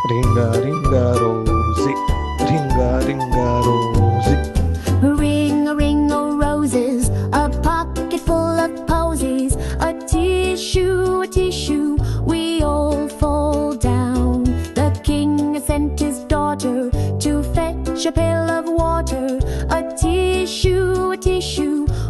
Ringa, ringa, Rosie. Ringa, ringa, Rosie. Ring a ring of roses, a pocket full of posies, a tissue, we all fall down. The king sent his daughter to fetch a pail of water, a tissue,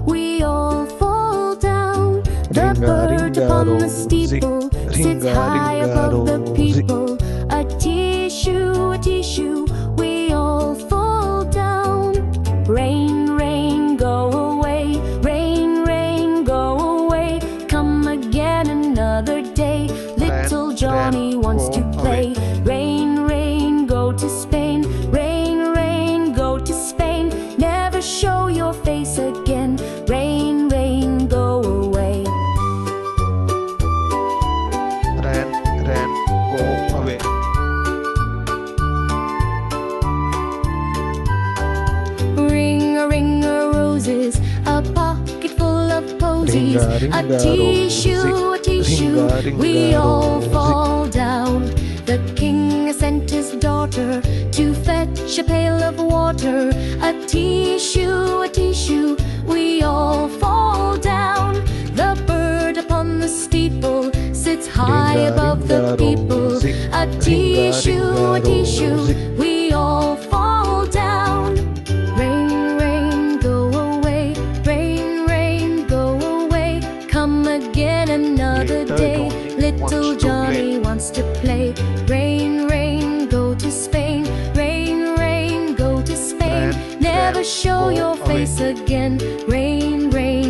we all fall down. The Ringa, bird ringa, upon the Rosie. steeple sits Ringa, high ringa, above the Rosie. people, a tissue, we all fall down. Rain, rain, go away. Rain, rain, go away. Come again another day. Little Johnny wants to play. Rain, rain, go to Spain. Rain, rain, go to Spain. Never show your face again. Rain, rain, go away. Rain, rain, go away. Ring a roses, a pocket full of posies, Ringa, a ringa, tissue, Rosie. Ringa, we ringa, all Rosie. fall down. The king sent his daughter to fetch a pail of water, a tissue, we all fall down. The bird upon the steeple sits high Ringa, above the ringa, people, Rosie. a Ringa, ringa, tissue, Rosie. we all fall down. Rain, rain, go away. Rain, rain, go away. Come again another day. Little Johnny wants to play. Rain, rain, go to Spain. Rain, rain, go to Spain. Rain, Never rain, show go your away. face again. Rain, rain.